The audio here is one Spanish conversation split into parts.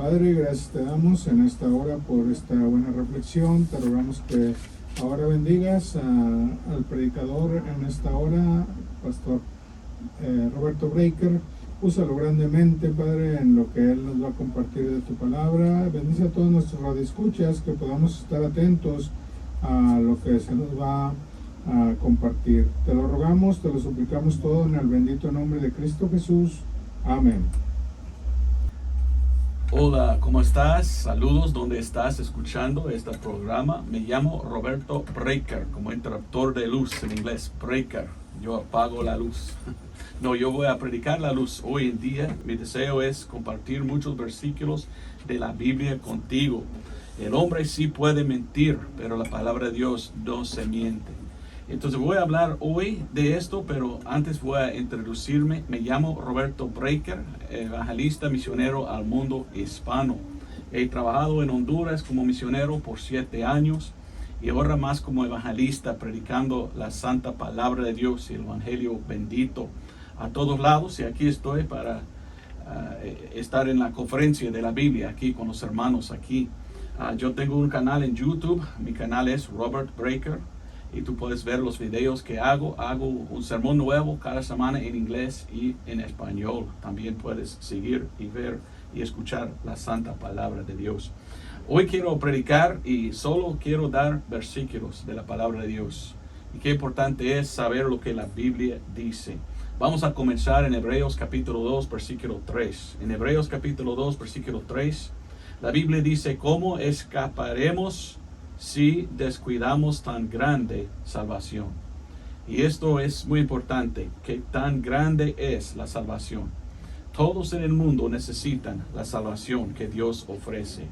Padre, gracias te damos en esta hora por esta buena reflexión. Te rogamos que ahora bendigas al predicador en esta hora, Pastor Roberto Breaker. Úsalo grandemente, Padre, en lo que Él nos va a compartir de tu palabra. Bendice a todos nuestros radioescuchas, que podamos estar atentos a lo que se nos va a compartir. Te lo rogamos, te lo suplicamos todo en el bendito nombre de Cristo Jesús. Amén. Hola, ¿cómo estás? Saludos donde estás escuchando este programa. Me llamo Roberto Breaker, como interruptor de luz en inglés, Breaker. Yo apago la luz. No, yo voy a predicar la luz hoy en día. Mi deseo es compartir muchos versículos de la Biblia contigo. El hombre sí puede mentir, pero la palabra de Dios no se miente. Entonces voy a hablar hoy de esto, pero antes voy a introducirme. Me llamo Roberto Breaker, evangelista misionero al mundo hispano. He trabajado en Honduras como misionero por 7 años y ahora más como evangelista, predicando la santa palabra de Dios y el evangelio bendito a todos lados. Y aquí estoy para estar en la conferencia de la Biblia aquí con los hermanos aquí. Yo tengo un canal en YouTube. Mi canal es Robert Breaker. Y tú puedes ver los videos que hago. Hago un sermón nuevo cada semana en inglés y en español. También puedes seguir y ver y escuchar la santa palabra de Dios. Hoy quiero predicar y solo quiero dar versículos de la palabra de Dios. Y qué importante es saber lo que la Biblia dice. Vamos a comenzar en Hebreos capítulo 2, versículo 3. En Hebreos capítulo 2, versículo 3, la Biblia dice: ¿cómo escaparemos si descuidamos tan grande salvación? Y esto es muy importante, que tan grande es la salvación. Todos en el mundo necesitan la salvación que Dios ofrece.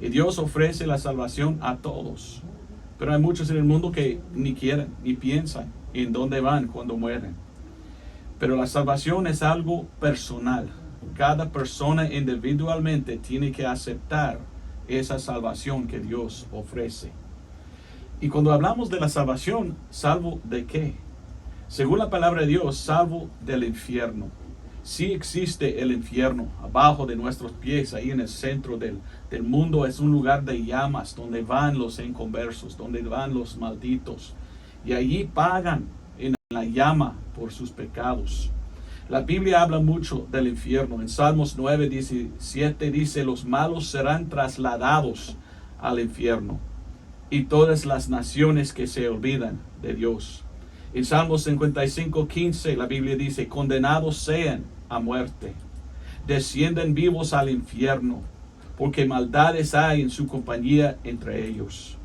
Y Dios ofrece la salvación a todos. Pero hay muchos en el mundo que ni quieren, ni piensan en dónde van cuando mueren. Pero la salvación es algo personal. Cada persona individualmente tiene que aceptar esa salvación que Dios ofrece. Y cuando hablamos de la salvación, ¿salvo de qué? Según la palabra de Dios, salvo del infierno. Sí existe el infierno abajo de nuestros pies, ahí en el centro del mundo. Es un lugar de llamas donde van los inconversos, donde van los malditos. Y allí pagan en la llama por sus pecados. La Biblia habla mucho del infierno. En Salmos 9:17 dice: los malos serán trasladados al infierno, y todas las naciones que se olvidan de Dios. En Salmos 55:15 la Biblia dice: condenados sean a muerte, descienden vivos al infierno, porque maldades hay en su compañía entre ellos.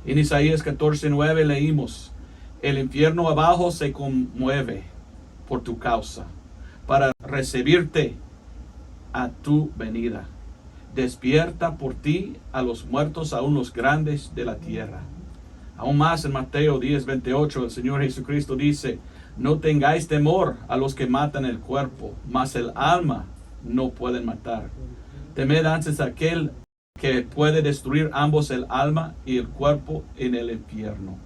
En Isaías 14:9 leímos: el infierno abajo se conmueve por tu causa, para recibirte a tu venida. Despierta por ti a los muertos, aún los grandes de la tierra. Aún más en Mateo 10:28 el Señor Jesucristo dice: no tengáis temor a los que matan el cuerpo, mas el alma no pueden matar. Temed antes a aquel que puede destruir ambos, el alma y el cuerpo, en el infierno.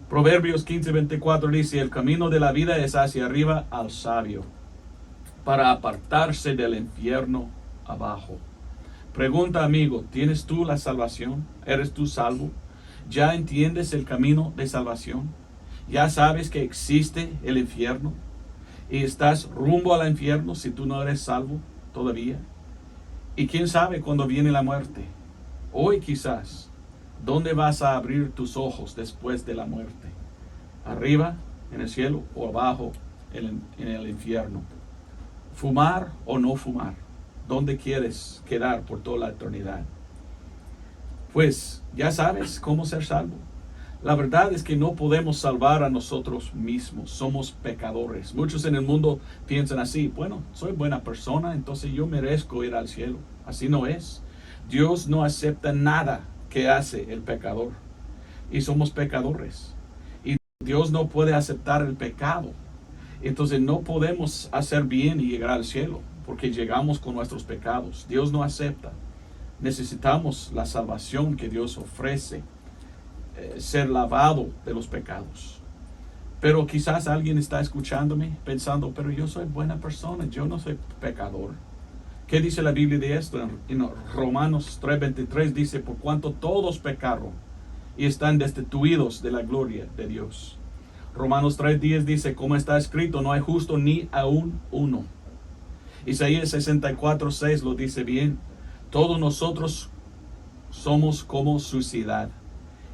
Proverbios 15:24 dice: el camino de la vida es hacia arriba al sabio, para apartarse del infierno abajo. Pregunta, amigo, ¿tienes tú la salvación? ¿Eres tú salvo? ¿Ya entiendes el camino de salvación? ¿Ya sabes que existe el infierno? ¿Y estás rumbo al infierno si tú no eres salvo todavía? ¿Y quién sabe cuándo viene la muerte? Hoy quizás. ¿Dónde vas a abrir tus ojos después de la muerte? ¿Arriba en el cielo o abajo en el infierno? ¿Fumar o no fumar? ¿Dónde quieres quedar por toda la eternidad? Pues ya sabes cómo ser salvo. La verdad es que no podemos salvar a nosotros mismos. Somos pecadores. Muchos en el mundo piensan así: bueno, soy buena persona, entonces yo merezco ir al cielo. Así no es. Dios no acepta nada que hace el pecador, y somos pecadores, y Dios no puede aceptar el pecado. Entonces no podemos hacer bien y llegar al cielo, porque llegamos con nuestros pecados. Dios no acepta. Necesitamos la salvación que Dios ofrece, ser lavado de los pecados. Pero quizás alguien está escuchándome pensando: pero yo soy buena persona, yo no soy pecador. ¿Qué dice la Biblia de esto? En Romanos 3:23 dice, por cuanto todos pecaron y están destituidos de la gloria de Dios. Romanos 3:10 dice, como está escrito, no hay justo ni aún uno. Isaías 64:6 lo dice bien, todos nosotros somos como suciedad,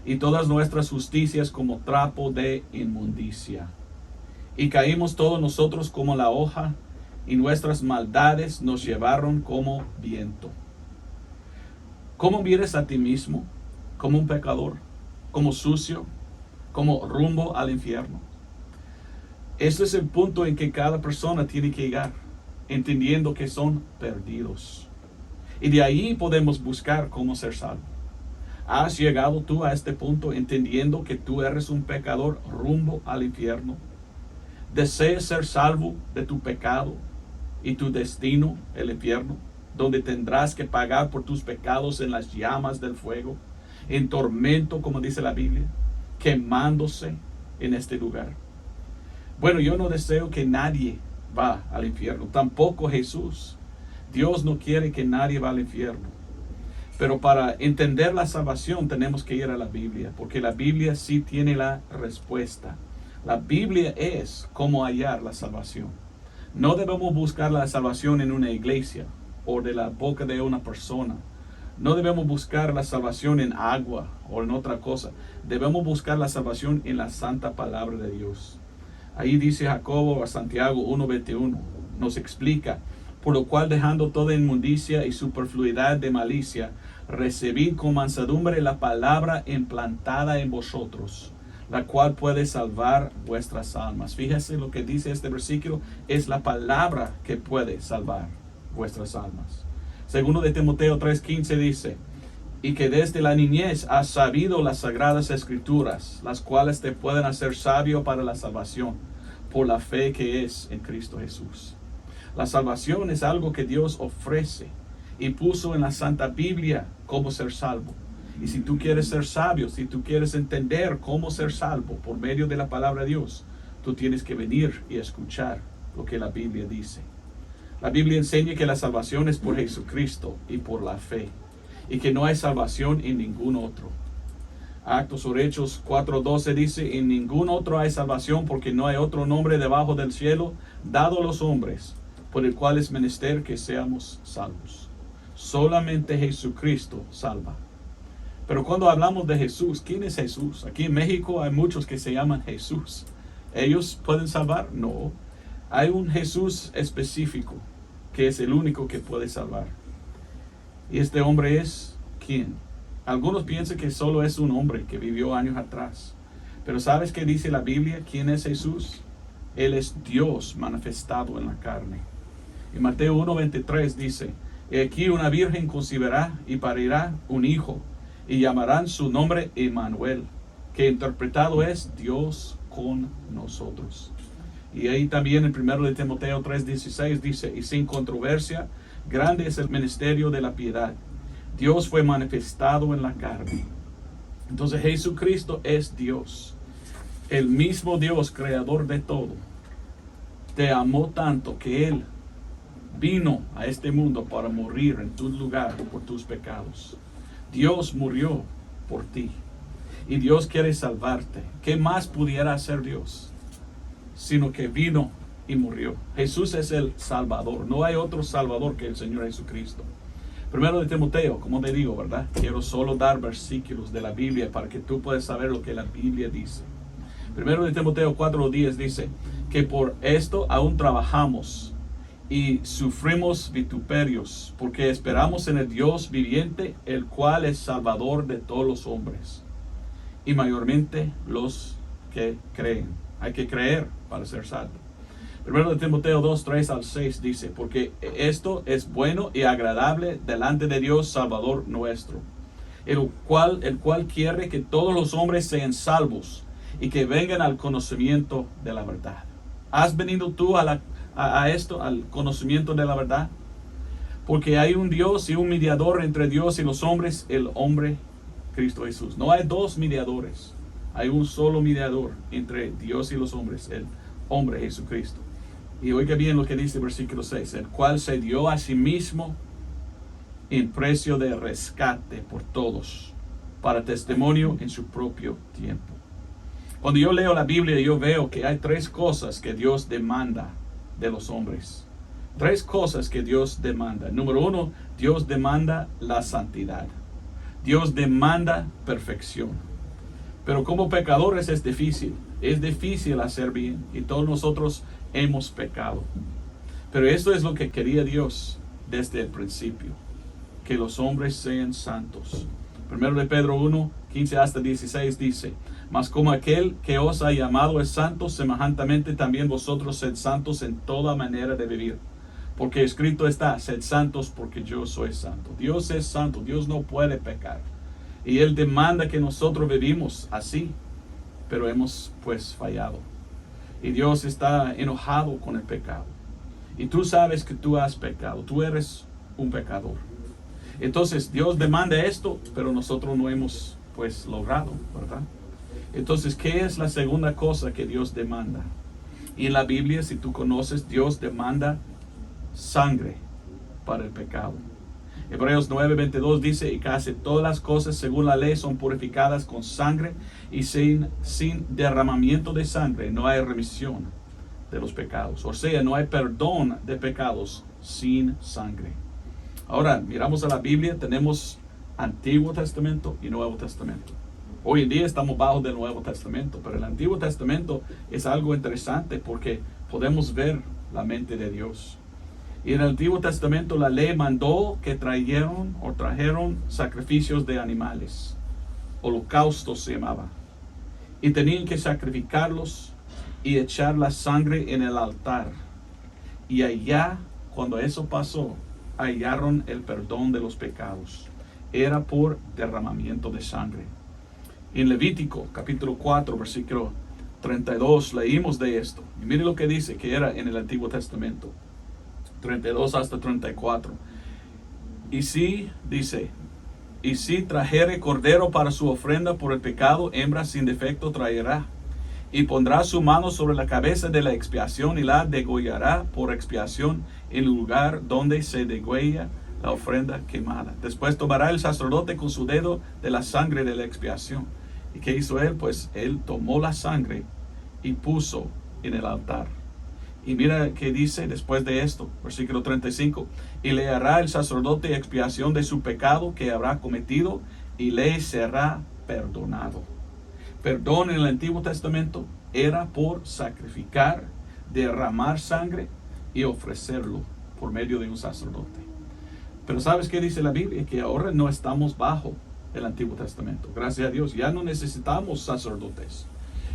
y todas nuestras justicias como trapo de inmundicia. Y caímos todos nosotros como la hoja, y nuestras maldades nos llevaron como viento. ¿Cómo miras a ti mismo? ¿Como un pecador? ¿Como sucio? ¿Como rumbo al infierno? Este es el punto en que cada persona tiene que llegar, entendiendo que son perdidos. Y de ahí podemos buscar cómo ser salvo. ¿Has llegado tú a este punto entendiendo que tú eres un pecador rumbo al infierno? ¿Deseas ser salvo de tu pecado y tu destino, el infierno, donde tendrás que pagar por tus pecados en las llamas del fuego, en tormento, como dice la Biblia, quemándose en este lugar? Bueno, yo no deseo que nadie va al infierno, tampoco Jesús. Dios no quiere que nadie vaya al infierno. Pero para entender la salvación tenemos que ir a la Biblia, porque la Biblia sí tiene la respuesta. La Biblia es cómo hallar la salvación. No debemos buscar la salvación en una iglesia o de la boca de una persona. No debemos buscar la salvación en agua o en otra cosa. Debemos buscar la salvación en la santa palabra de Dios. Ahí dice Jacobo a Santiago 1:21, nos explica, por lo cual dejando toda inmundicia y superfluidad de malicia, recibid con mansedumbre la palabra implantada en vosotros, la cual puede salvar vuestras almas. Fíjese lo que dice este versículo, es la palabra que puede salvar vuestras almas. Segundo de Timoteo 3:15 dice, y que desde la niñez has sabido las sagradas escrituras, las cuales te pueden hacer sabio para la salvación, por la fe que es en Cristo Jesús. La salvación es algo que Dios ofrece y puso en la Santa Biblia cómo ser salvo. Y si tú quieres ser sabio, si tú quieres entender cómo ser salvo por medio de la palabra de Dios, tú tienes que venir y escuchar lo que la Biblia dice. La Biblia enseña que la salvación es por Jesucristo y por la fe, y que no hay salvación en ningún otro. Actos o Hechos 4:12 dice, en ningún otro hay salvación, porque no hay otro nombre debajo del cielo dado a los hombres, por el cual es menester que seamos salvos. Solamente Jesucristo salva. Pero cuando hablamos de Jesús, ¿quién es Jesús? Aquí en México hay muchos que se llaman Jesús. ¿Ellos pueden salvar? No. Hay un Jesús específico que es el único que puede salvar. ¿Y este hombre es quién? Algunos piensan que solo es un hombre que vivió años atrás. Pero ¿sabes qué dice la Biblia? ¿Quién es Jesús? Él es Dios manifestado en la carne. En Mateo 1:23 dice, y aquí una virgen concebirá y parirá un hijo, y llamarán su nombre Emmanuel, que interpretado es Dios con nosotros. Y ahí también en 1 de Timoteo 3:16 dice, y sin controversia, grande es el ministerio de la piedad. Dios fue manifestado en la carne. Entonces Jesucristo es Dios, el mismo Dios creador de todo. Te amó tanto que Él vino a este mundo para morir en tu lugar por tus pecados. Dios murió por ti y Dios quiere salvarte. ¿Qué más pudiera hacer Dios? Sino que vino y murió. Jesús es el Salvador. No hay otro Salvador que el Señor Jesucristo. Primero de Timoteo, como te digo, ¿verdad? Quiero solo dar versículos de la Biblia para que tú puedas saber lo que la Biblia dice. Primero de Timoteo 4:10 dice que por esto aún trabajamos y sufrimos vituperios, porque esperamos en el Dios viviente, el cual es Salvador de todos los hombres, y mayormente los que creen. Hay que creer para ser salvo. Primero de Timoteo 2:3-6 dice, porque esto es bueno y agradable delante de Dios Salvador nuestro, el cual quiere que todos los hombres sean salvos y que vengan al conocimiento de la verdad. ¿Has venido tú a esto, al conocimiento de la verdad? Porque hay un Dios y un mediador entre Dios y los hombres, el hombre Cristo Jesús. No hay dos mediadores, hay un solo mediador entre Dios y los hombres, el hombre Jesucristo. Y oiga bien lo que dice el versículo 6, el cual se dio a sí mismo en precio de rescate por todos, para testimonio en su propio tiempo. Cuando yo leo la Biblia, yo veo que hay tres cosas que Dios demanda de los hombres. Tres cosas que Dios demanda. Número uno, Dios demanda la santidad. Dios demanda perfección. Pero como pecadores es difícil. Es difícil hacer bien. Y todos nosotros hemos pecado. Pero esto es lo que quería Dios desde el principio. Que los hombres sean santos. Primero de Pedro 1, 15 hasta 16 dice: mas como aquel que os ha llamado es santo, semejantemente también vosotros sed santos en toda manera de vivir. Porque escrito está: sed santos porque yo soy santo. Dios es santo, Dios no puede pecar. Y Él demanda que nosotros vivimos así, pero hemos pues fallado. Y Dios está enojado con el pecado. Y tú sabes que tú has pecado, tú eres un pecador. Entonces Dios demanda esto, pero nosotros no hemos pues logrado, ¿verdad? Entonces, ¿qué es la segunda cosa que Dios demanda? Y en la Biblia, si tú conoces, Dios demanda sangre para el pecado. Hebreos 9:22 dice: y casi todas las cosas según la ley son purificadas con sangre, y sin derramamiento de sangre no hay remisión de los pecados. O sea, no hay perdón de pecados sin sangre. Ahora, miramos a la Biblia, tenemos Antiguo Testamento y Nuevo Testamento. Hoy en día estamos bajo del Nuevo Testamento, pero el Antiguo Testamento es algo interesante porque podemos ver la mente de Dios. Y en el Antiguo Testamento la ley mandó que trajeron sacrificios de animales. Holocaustos se llamaba. Y tenían que sacrificarlos y echar la sangre en el altar. Y allá, cuando eso pasó, hallaron el perdón de los pecados. Era por derramamiento de sangre. En Levítico capítulo 4 versículo 32 leímos de esto. Y mire lo que dice que era en el Antiguo Testamento. 32 hasta 34. Y si, dice, y si trajere cordero para su ofrenda por el pecado, hembra sin defecto traerá. Y pondrá su mano sobre la cabeza de la expiación y la degollará por expiación en el lugar donde se degüella la ofrenda quemada. Después tomará el sacerdote con su dedo de la sangre de la expiación. ¿Y qué hizo él? Pues él tomó la sangre y puso en el altar. Y mira qué dice después de esto, versículo 35. Y le hará el sacerdote expiación de su pecado que habrá cometido, y le será perdonado. Perdón en el Antiguo Testamento era por sacrificar, derramar sangre y ofrecerlo por medio de un sacerdote. Pero ¿sabes qué dice la Biblia? Que ahora no estamos bajo el Antiguo Testamento. Gracias a Dios, ya no necesitamos sacerdotes.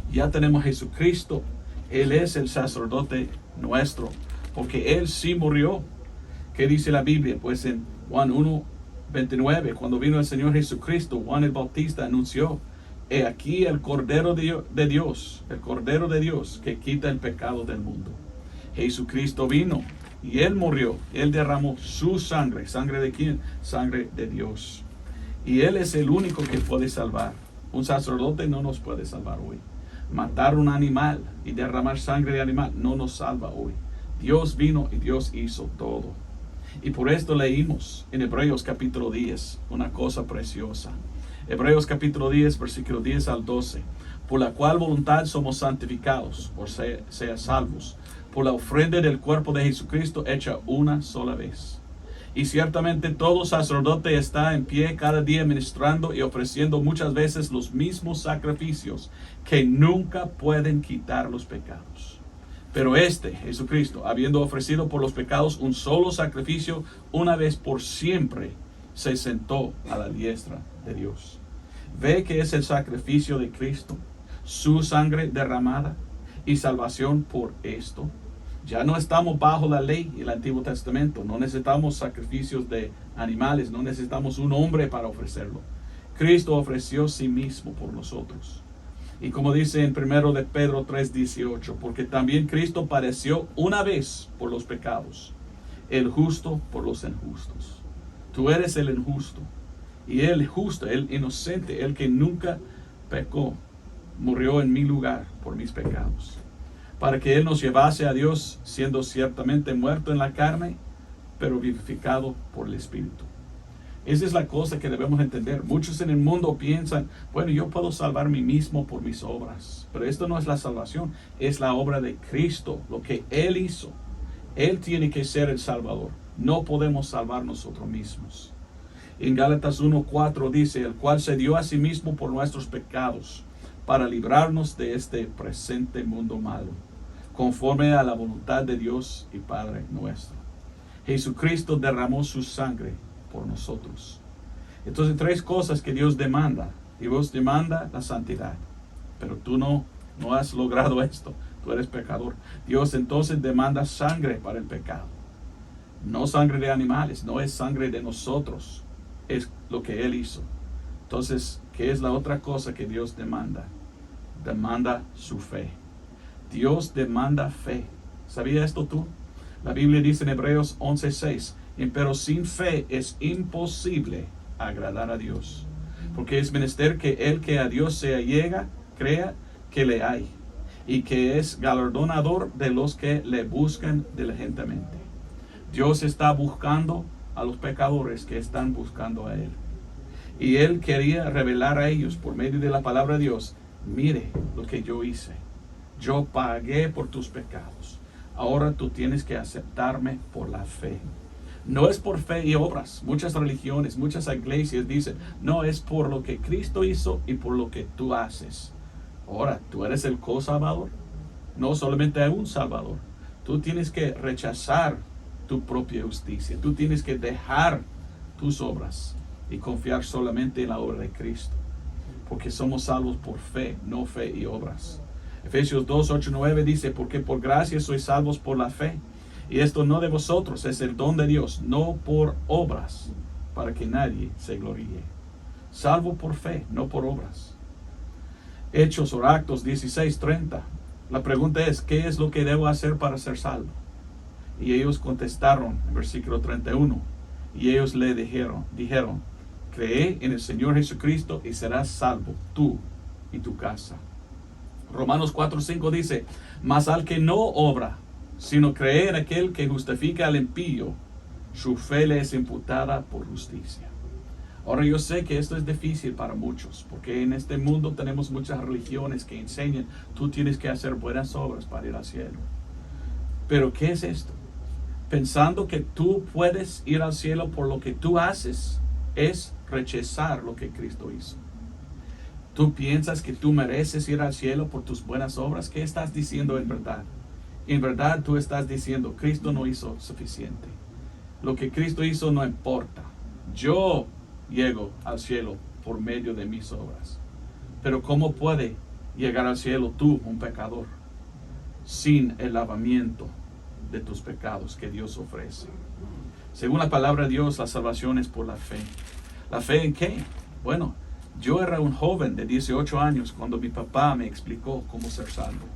Ya tenemos a Jesucristo. Él es el sacerdote nuestro, porque Él sí murió. ¿Qué dice la Biblia? Pues en Juan 1:29, cuando vino el Señor Jesucristo, Juan el Bautista anunció: he aquí el Cordero de Dios, el Cordero de Dios que quita el pecado del mundo. Jesucristo vino y Él murió. Él derramó su sangre. ¿Sangre de quién? Sangre de Dios. Y Él es el único que puede salvar. Un sacerdote no nos puede salvar hoy. Matar un animal y derramar sangre de animal no nos salva hoy. Dios vino y Dios hizo todo. Y por esto leímos en Hebreos capítulo 10 una cosa preciosa. Hebreos capítulo 10, versículo 10 al 12. Por la cual voluntad somos santificados, o sea salvos, por la ofrenda del cuerpo de Jesucristo hecha una sola vez. Y ciertamente todo sacerdote está en pie cada día ministrando y ofreciendo muchas veces los mismos sacrificios que nunca pueden quitar los pecados. Pero Jesucristo, habiendo ofrecido por los pecados un solo sacrificio una vez por siempre, se sentó a la diestra de Dios. Ve que es el sacrificio de Cristo, su sangre derramada y salvación por esto. Ya no estamos bajo la ley y el Antiguo Testamento. No necesitamos sacrificios de animales. No necesitamos un hombre para ofrecerlo. Cristo ofreció sí mismo por nosotros. Y como dice en 1 de Pedro 3:18, porque también Cristo padeció una vez por los pecados, el justo por los injustos. Tú eres el injusto. Y el justo, el inocente, el que nunca pecó, murió en mi lugar por mis pecados. para que Él nos llevase a Dios, siendo ciertamente muerto en la carne, pero vivificado por el Espíritu. Esa es la cosa que debemos entender. Muchos en el mundo piensan, bueno, yo puedo salvar a mí mismo por mis obras. Pero esto no es la salvación, es la obra de Cristo, lo que Él hizo. Él tiene que ser el Salvador. No podemos salvar nosotros mismos. En Gálatas 1:4 dice, el cual se dio a sí mismo por nuestros pecados, para librarnos de este presente mundo malo, conforme a la voluntad de Dios y Padre nuestro. Jesucristo derramó su sangre por nosotros. Entonces, tres cosas que Dios demanda. Dios demanda la santidad, pero tú no has logrado esto. Tú eres pecador. Dios entonces demanda sangre para el pecado. No sangre de animales, no es sangre de nosotros, es lo que Él hizo. Entonces, ¿qué es la otra cosa que Dios demanda? Demanda su fe. Dios demanda fe. ¿Sabía esto tú? La Biblia dice en Hebreos 11:6, pero sin fe es imposible agradar a Dios, porque es menester que el que a Dios se allega, crea que le hay, y que es galardonador de los que le buscan diligentemente. Dios está buscando a los pecadores que están buscando a Él. Y Él quería revelar a ellos por medio de la palabra de Dios, mire lo que yo hice. Yo pagué por tus pecados. Ahora tú tienes que aceptarme por la fe. No es por fe y obras. Muchas religiones, muchas iglesias dicen, no, es por lo que Cristo hizo y por lo que tú haces. Ahora, tú eres el co-salvador. No solamente hay un salvador. Tú tienes que rechazar tu propia justicia. Tú tienes que dejar tus obras y confiar solamente en la obra de Cristo. Porque somos salvos por fe, no fe y obras. Efesios 2:8-9 dice, porque por gracia sois salvos por la fe. Y esto no de vosotros, es el don de Dios, no por obras, para que nadie se gloríe. Salvo por fe, no por obras. Hechos o Actos 16:30. La pregunta es, ¿qué es lo que debo hacer para ser salvo? Y ellos contestaron, en versículo 31, y ellos le dijeron, cree en el Señor Jesucristo y serás salvo, tú y tu casa. Romanos 4:5 dice, mas al que no obra, sino cree en aquel que justifica al impío, su fe le es imputada por justicia. Ahora yo sé que esto es difícil para muchos, porque en este mundo tenemos muchas religiones que enseñan, tú tienes que hacer buenas obras para ir al cielo. Pero ¿qué es esto? Pensando que tú puedes ir al cielo por lo que tú haces, es rechazar lo que Cristo hizo. ¿Tú piensas que tú mereces ir al cielo por tus buenas obras? ¿Qué estás diciendo en verdad? En verdad tú estás diciendo, Cristo no hizo suficiente. Lo que Cristo hizo no importa. Yo llego al cielo por medio de mis obras. Pero ¿cómo puede llegar al cielo tú, un pecador, sin el lavamiento de tus pecados que Dios ofrece? Según la palabra de Dios, la salvación es por la fe. ¿La fe en qué? Bueno, yo era un joven de 18 años cuando mi papá me explicó cómo ser salvo.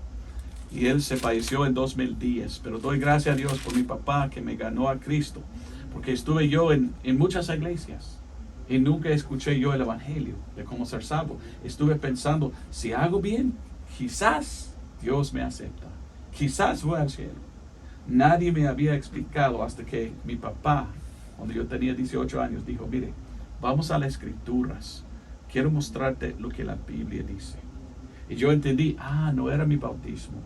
Y él se falleció en 2010. Pero doy gracias a Dios por mi papá que me ganó a Cristo. Porque estuve yo en muchas iglesias y nunca escuché yo el evangelio de cómo ser salvo. Estuve pensando, si hago bien, quizás Dios me acepta. Quizás voy al cielo. Nadie me había explicado hasta que mi papá, cuando yo tenía 18 años, dijo, mire, vamos a las escrituras. Quiero mostrarte lo que la Biblia dice. Y yo entendí, no era mi bautismo.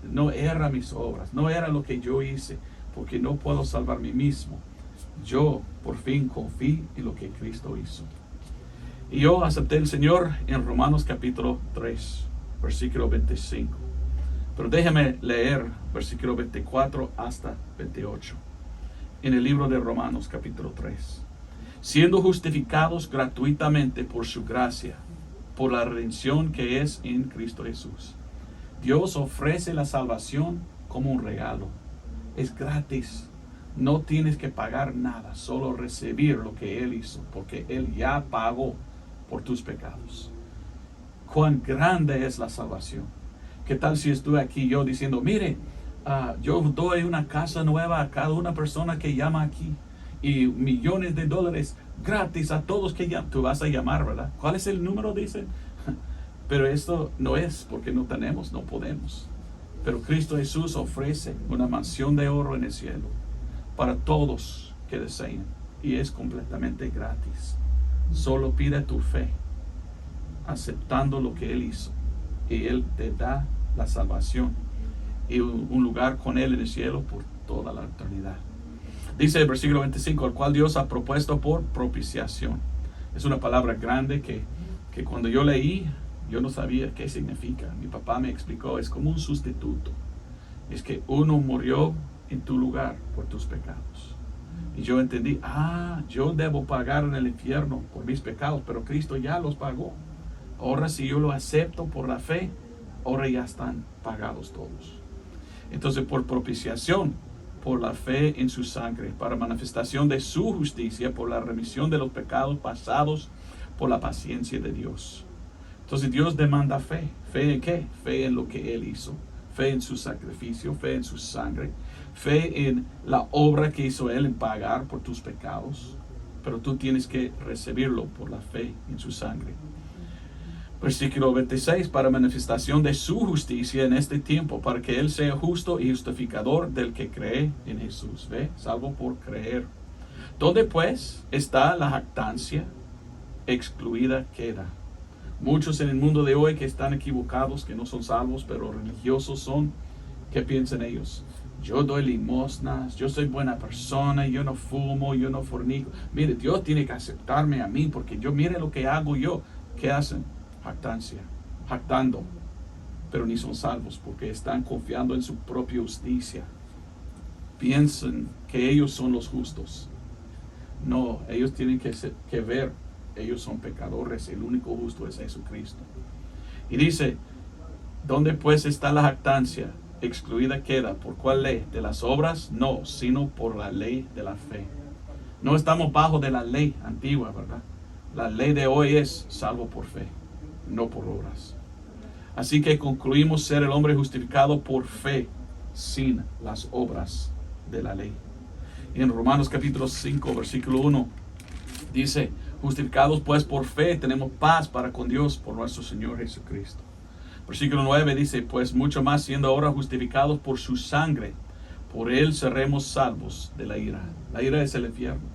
No era mis obras. No era lo que yo hice. Porque no puedo salvar a mí mismo. Yo por fin confié en lo que Cristo hizo. Y yo acepté al Señor en Romanos capítulo 3, versículo 25. Pero déjame leer versículo 24 hasta 28. En el libro de Romanos capítulo 3. Siendo justificados gratuitamente por su gracia, por la redención que es en Cristo Jesús. Dios ofrece la salvación como un regalo. Es gratis. No tienes que pagar nada, solo recibir lo que Él hizo, porque Él ya pagó por tus pecados. Cuán grande es la salvación. ¿Qué tal si estuve aquí yo diciendo, mire, yo doy una casa nueva a cada una persona que llama aquí y millones de dólares gratis a todos que llaman? Tú vas a llamar, ¿verdad? ¿Cuál es el número? Dicen. Pero esto no es porque no tenemos, no podemos. Pero Cristo Jesús ofrece una mansión de oro en el cielo para todos que deseen. Y es completamente gratis. Solo pide tu fe, aceptando lo que Él hizo. Y Él te da la salvación y un lugar con Él en el cielo por toda la eternidad. Dice el versículo 25, el cual Dios ha propuesto por propiciación. Es una palabra grande que cuando yo leí, yo no sabía qué significa. Mi papá me explicó, es como un sustituto. Es que uno murió en tu lugar por tus pecados. Y yo entendí, yo debo pagar en el infierno por mis pecados, pero Cristo ya los pagó. Ahora si yo lo acepto por la fe, ahora ya están pagados todos. Entonces por propiciación, por la fe en su sangre, para manifestación de su justicia, por la remisión de los pecados pasados, por la paciencia de Dios. Entonces Dios demanda fe. ¿Fe en qué? Fe en lo que Él hizo. Fe en su sacrificio, fe en su sangre, fe en la obra que hizo Él en pagar por tus pecados. Pero tú tienes que recibirlo por la fe en su sangre. Versículo 26, para manifestación de su justicia en este tiempo, para que Él sea justo y justificador del que cree en Jesús. ¿Ve? Salvo por creer. ¿Dónde pues está la jactancia? Excluida queda. Muchos en el mundo de hoy que están equivocados, que no son salvos, pero religiosos son, ¿qué piensan ellos? Yo doy limosnas, yo soy buena persona, yo no fumo, yo no fornico. Mire, Dios tiene que aceptarme a mí, porque yo mire lo que hago yo. ¿Qué hacen? Jactancia, jactando, pero ni son salvos porque están confiando en su propia justicia. Piensan que ellos son los justos. No, ellos tienen que ver, ellos son pecadores, el único justo es Jesucristo. Y dice, ¿dónde pues está la jactancia? Excluida queda. ¿Por cuál ley? ¿De las obras? No, sino por la ley de la fe. No estamos bajo de la ley antigua, ¿verdad? La ley de hoy es salvo por fe, no por obras. Así que concluimos ser el hombre justificado por fe, sin las obras de la ley. Y en Romanos capítulo 5, versículo 1, dice, justificados pues por fe, tenemos paz para con Dios por nuestro Señor Jesucristo. Versículo 9 dice, pues mucho más siendo ahora justificados por su sangre, por Él seremos salvos de la ira. La ira es el infierno.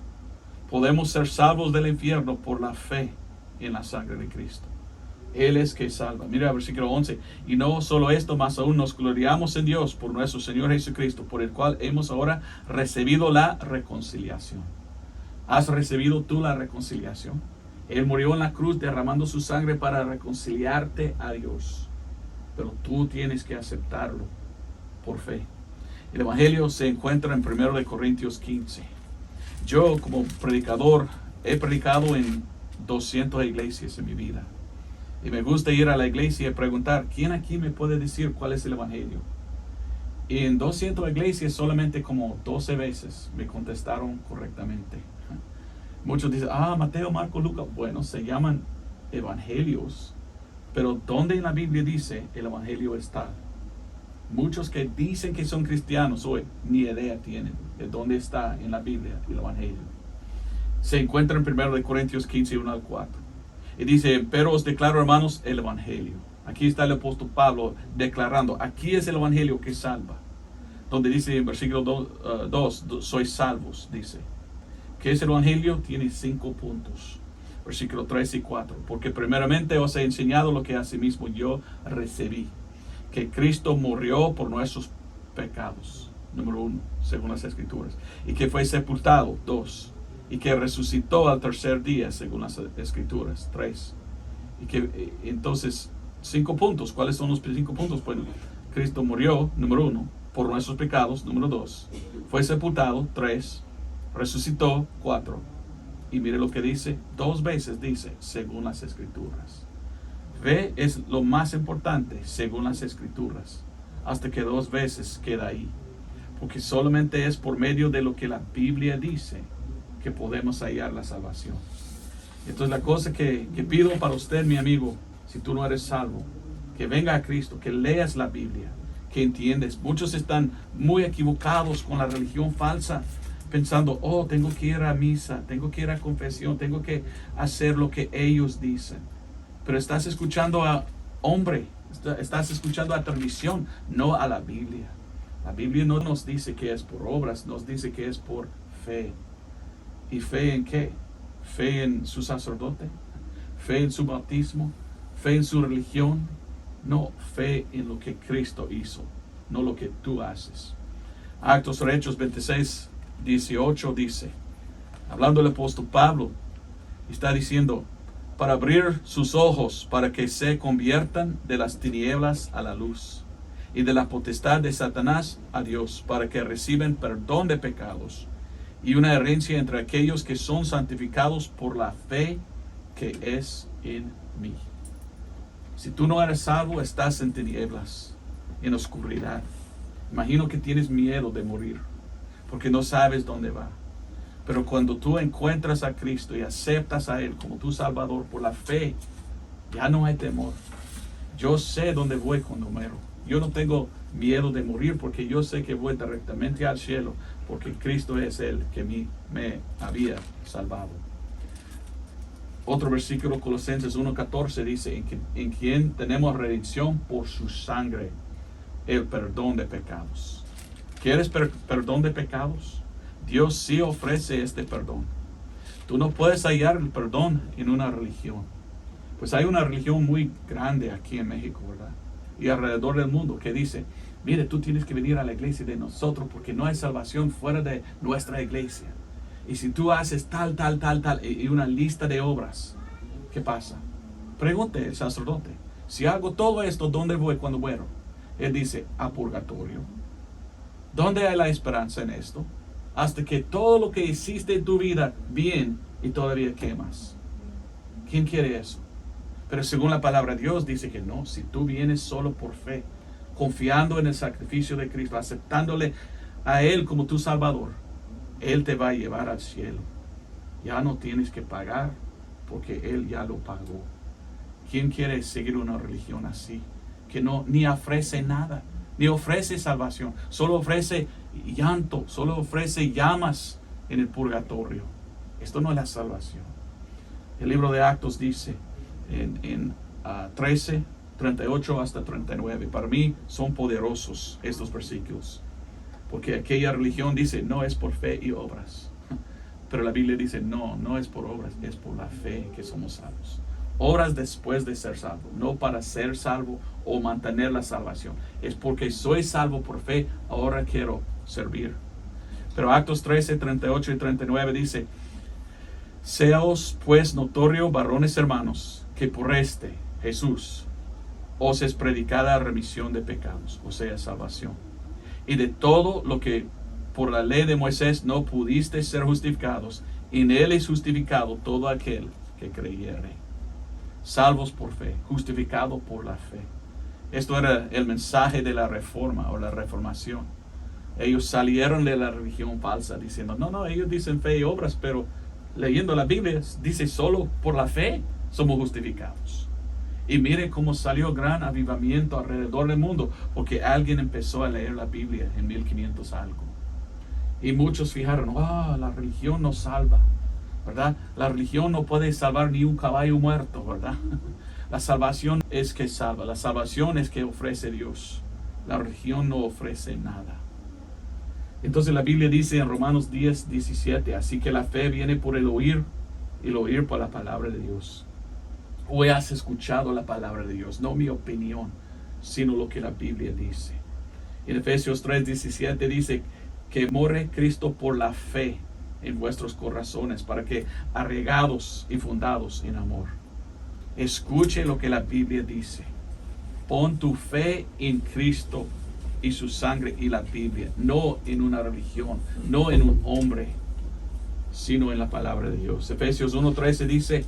Podemos ser salvos del infierno por la fe en la sangre de Cristo. Él es que salva. Mira el versículo 11. Y no solo esto, más aún nos gloriamos en Dios por nuestro Señor Jesucristo, por el cual hemos ahora recibido la reconciliación. ¿Has recibido tú la reconciliación? Él murió en la cruz derramando su sangre para reconciliarte a Dios. Pero tú tienes que aceptarlo por fe. El Evangelio se encuentra en 1 Corintios 15. Yo como predicador he predicado en 200 iglesias en mi vida. Y me gusta ir a la iglesia y preguntar, ¿quién aquí me puede decir cuál es el Evangelio? Y en 200 iglesias solamente como 12 veces me contestaron correctamente. Muchos dicen, Mateo, Marcos, Lucas. Bueno, se llaman evangelios. Pero ¿dónde en la Biblia dice el Evangelio está? Muchos que dicen que son cristianos hoy ni idea tienen de dónde está en la Biblia el Evangelio. Se encuentra en 1 Corintios 15, 1 al 4. Y dice, pero os declaro, hermanos, el Evangelio. Aquí está el apóstol Pablo declarando, aquí es el Evangelio que salva. Donde dice en versículo 2, sois salvos, dice. ¿Qué es el Evangelio? Tiene 5 puntos. Versículo 3 y 4. Porque primeramente os he enseñado lo que asimismo yo recibí. Que Cristo murió por nuestros pecados. Número 1, según las Escrituras. Y que fue sepultado. 2. Y que resucitó al tercer día, según las Escrituras. 3. Y que entonces, 5 puntos. ¿Cuáles son los 5 puntos? Bueno, Cristo murió, número 1, por nuestros pecados, número 2. Fue sepultado, 3. Resucitó, 4. Y mire lo que dice, 2 veces dice, según las Escrituras. Fe es lo más importante, según las Escrituras. Hasta que 2 veces queda ahí. Porque solamente es por medio de lo que la Biblia dice que podemos hallar la salvación. Entonces la cosa que pido para usted, mi amigo, si tú no eres salvo, que venga a Cristo, que leas la Biblia, que entiendes. Muchos están muy equivocados con la religión falsa, pensando, tengo que ir a misa, tengo que ir a confesión, tengo que hacer lo que ellos dicen. Pero estás escuchando a hombre, Estás escuchando a tradición, no a la Biblia. La Biblia no nos dice que es por obras, nos dice que es por fe. ¿Y fe en qué? Fe en su sacerdote, fe en su bautismo, fe en su religión. No, fe en lo que Cristo hizo, no lo que tú haces. Actos de Hechos 26, 18 dice, hablando el apóstol Pablo, está diciendo, para abrir sus ojos, para que se conviertan de las tinieblas a la luz, y de la potestad de Satanás a Dios, para que reciban perdón de pecados, y una herencia entre aquellos que son santificados por la fe que es en mí. Si tú no eres salvo, estás en tinieblas, en oscuridad. Imagino que tienes miedo de morir, porque no sabes dónde va. Pero cuando tú encuentras a Cristo y aceptas a Él como tu Salvador por la fe, ya no hay temor. Yo sé dónde voy cuando muero. Yo no tengo miedo de morir porque yo sé que voy directamente al cielo, porque Cristo es el que me había salvado. Otro versículo, Colosenses 1:14, dice, en quien tenemos redención por su sangre, el perdón de pecados. ¿Quieres perdón de pecados? Dios sí ofrece este perdón. Tú no puedes hallar el perdón en una religión. Pues hay una religión muy grande aquí en México, ¿verdad? Y alrededor del mundo que dice, mire, tú tienes que venir a la iglesia de nosotros porque no hay salvación fuera de nuestra iglesia. Y si tú haces tal, y una lista de obras, ¿qué pasa? Pregunte al sacerdote, si hago todo esto, ¿dónde voy cuando muero? Él dice, a purgatorio. ¿Dónde hay la esperanza en esto? Hasta que todo lo que hiciste en tu vida bien y todavía quemas. ¿Quién quiere eso? Pero según la palabra de Dios dice que no, si tú vienes solo por fe, confiando en el sacrificio de Cristo, aceptándole a Él como tu Salvador, Él te va a llevar al cielo. Ya no tienes que pagar porque Él ya lo pagó. ¿Quién quiere seguir una religión así? Que no ni ofrece nada, ni ofrece salvación, solo ofrece llanto, solo ofrece llamas en el purgatorio. Esto no es la salvación. El libro de Actos dice en 13, 38 hasta 39. Para mí son poderosos estos versículos. Porque aquella religión dice, no es por fe y obras. Pero la Biblia dice, no es por obras, es por la fe que somos salvos. Obras después de ser salvo, no para ser salvo o mantener la salvación. Es porque soy salvo por fe, ahora quiero servir. Pero Actos 13, 38 y 39 dice, seaos pues notorio, varones hermanos, que por Jesús, os es predicada remisión de pecados, o sea, salvación. Y de todo lo que por la ley de Moisés no pudiste ser justificados, en él es justificado todo aquel que creyere. Salvos por fe, justificado por la fe. Esto era el mensaje de la reforma o la reformación. Ellos salieron de la religión falsa diciendo, no, ellos dicen fe y obras, pero leyendo la Biblia dice solo por la fe somos justificados. Y mire cómo salió gran avivamiento alrededor del mundo, porque alguien empezó a leer la Biblia en 1500 algo. Y muchos fijaron, la religión nos salva, ¿verdad? La religión no puede salvar ni un caballo muerto, ¿verdad? La salvación es que salva, la salvación es que ofrece Dios. La religión no ofrece nada. Entonces la Biblia dice en Romanos 10, 17, así que la fe viene por el oír, y el oír por la palabra de Dios. Hoy has escuchado la palabra de Dios, no mi opinión, sino lo que la Biblia dice. En Efesios 3, 17 dice que muere Cristo por la fe en vuestros corazones, para que arraigados y fundados en amor. Escuche lo que la Biblia dice. Pon tu fe en Cristo y su sangre y la Biblia, no en una religión, no en un hombre, sino en la palabra de Dios. Efesios 1:13 dice,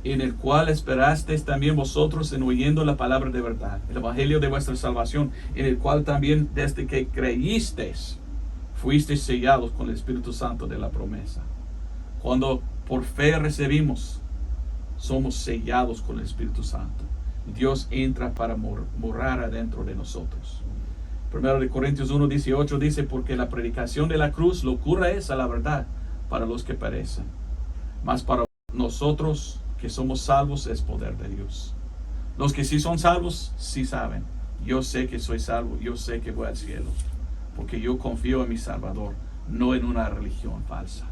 en el cual esperasteis también vosotros en oyendo la palabra de verdad, el evangelio de vuestra salvación, en el cual también desde que creísteis, fuisteis sellados con el Espíritu Santo de la promesa. Cuando por fe recibimos, somos sellados con el Espíritu Santo. Dios entra para morar adentro de nosotros. 1 Corintios 1:18 dice, porque la predicación de la cruz locura es a la verdad para los que perecen, mas para nosotros que somos salvos es poder de Dios. Los que sí son salvos, sí saben. Yo sé que soy salvo, yo sé que voy al cielo, porque yo confío en mi Salvador, no en una religión falsa.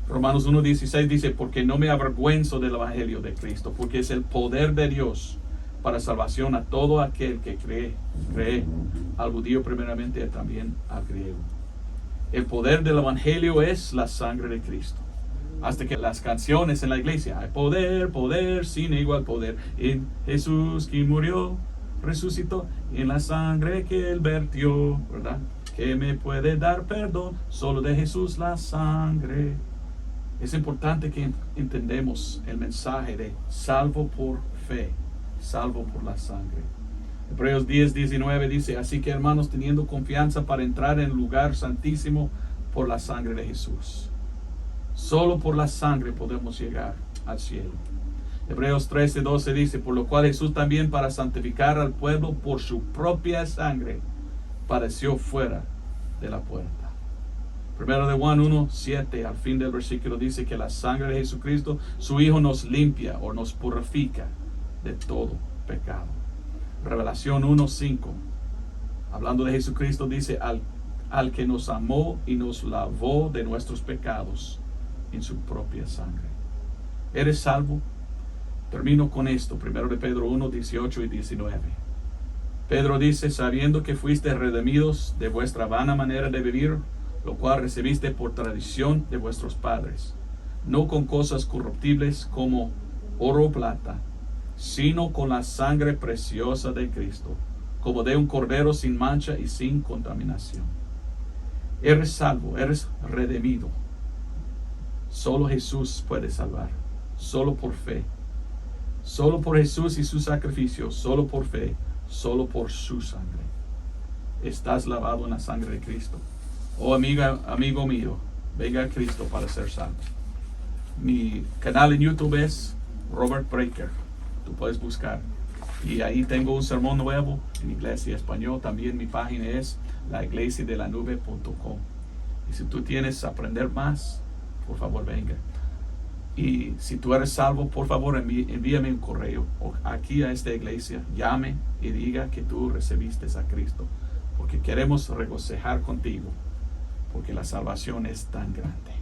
Romanos 1:16 dice, porque no me avergüenzo del Evangelio de Cristo, porque es el poder de Dios para salvación a todo aquel que cree, al judío primeramente y también al griego. El poder del Evangelio es la sangre de Cristo. Hasta que las canciones en la iglesia, hay poder, poder, sin igual poder, en Jesús que murió, resucitó, en la sangre que Él vertió, ¿verdad? Que me puede dar perdón, solo de Jesús la sangre. Es importante que entendemos el mensaje de salvo por fe, salvo por la sangre. Hebreos 10:19 dice, así que hermanos, teniendo confianza para entrar en el lugar santísimo por la sangre de Jesús. Solo por la sangre podemos llegar al cielo. Hebreos 13:12 dice, por lo cual Jesús también para santificar al pueblo por su propia sangre padeció fuera de la puerta. Primero de Juan 1:7 al fin del versículo dice que la sangre de Jesucristo, su Hijo, nos limpia o nos purifica de todo pecado. Revelación 1:5 hablando de Jesucristo dice, al que nos amó y nos lavó de nuestros pecados en su propia sangre. ¿Eres salvo? Termino con esto, primero de Pedro 1:18 y 19. Pedro dice, sabiendo que fuiste redimidos de vuestra vana manera de vivir, lo cual recibiste por tradición de vuestros padres, no con cosas corruptibles como oro o plata, sino con la sangre preciosa de Cristo, como de un cordero sin mancha y sin contaminación. Eres salvo, eres redimido. Solo Jesús puede salvar, solo por fe. Solo por Jesús y su sacrificio, solo por fe, solo por su sangre. Estás lavado en la sangre de Cristo. Oh amigo mío, venga a Cristo para ser salvo. Mi canal en YouTube es Robert Breaker. Tú puedes buscar. Y ahí tengo un sermón nuevo en inglés y español. También mi página es laiglesiadelanube.com. Y si tú tienes aprender más, por favor venga. Y si tú eres salvo, por favor envíame un correo aquí a esta iglesia. Llame y diga que tú recibiste a Cristo. Porque queremos regocijar contigo. Porque la salvación es tan grande.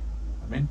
Amén.